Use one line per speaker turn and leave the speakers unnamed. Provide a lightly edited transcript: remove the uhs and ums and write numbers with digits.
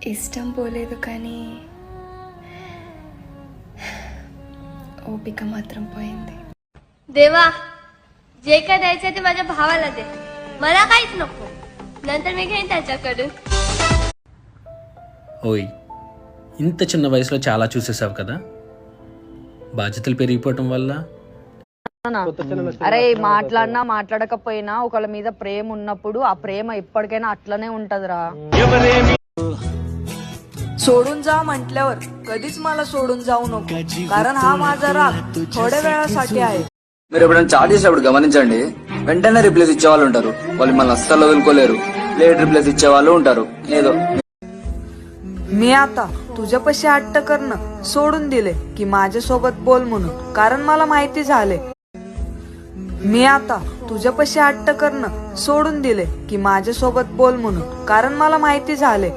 ఇష్టం పోలేదు కానీ ఓపిక మాత్రం పోయింది.
देवा जे काय द्यायचं ते माझ्या भावाला दे, मला काहीच नको. नंतर मी घेईन त्याच्याकडून.
ఓయ్, ఇంత చిన్న వయసులో చాలా చూసేసావు కదా. బాధ్యతలు పెరిగిపోవటం వల్ల
అరే మాట్లాడినా మాట్లాడకపోయినా ఒకళ్ళ మీద ప్రేమ ఉన్నప్పుడు ఆ ప్రేమ ఎప్పటికైనా అట్లనే ఉంటదిరా.
सोडून जा म्हटल्यावर कधीच मला सोडून जाऊ नको, कारण हा माझा राग थोड्या वेळासाठी आहे.
మీరు ఎప్పుడైనా చాట్ చేసినప్పుడు గమనించండి, వెంటనే రిప్లేస్ ఇచ్చే వాళ్ళు ఉంటారు, వాళ్ళు మన అస్సలు వదులుకోలేరు. లేట్ రిప్లేస్ ఇచ్చే వాళ్ళు ఉంటారు. ఏదో
मी आता तुझ्यापाशी हट्ट करणं सोडून दिले की माझ्यासोबत बोल म्हणून, कारण मला माहिती झाले. मी आता तुझ्यापाशी हट्ट करणं सोडून दिले की माझ्यासोबत बोल म्हणून, कारण मला माहिती झाले.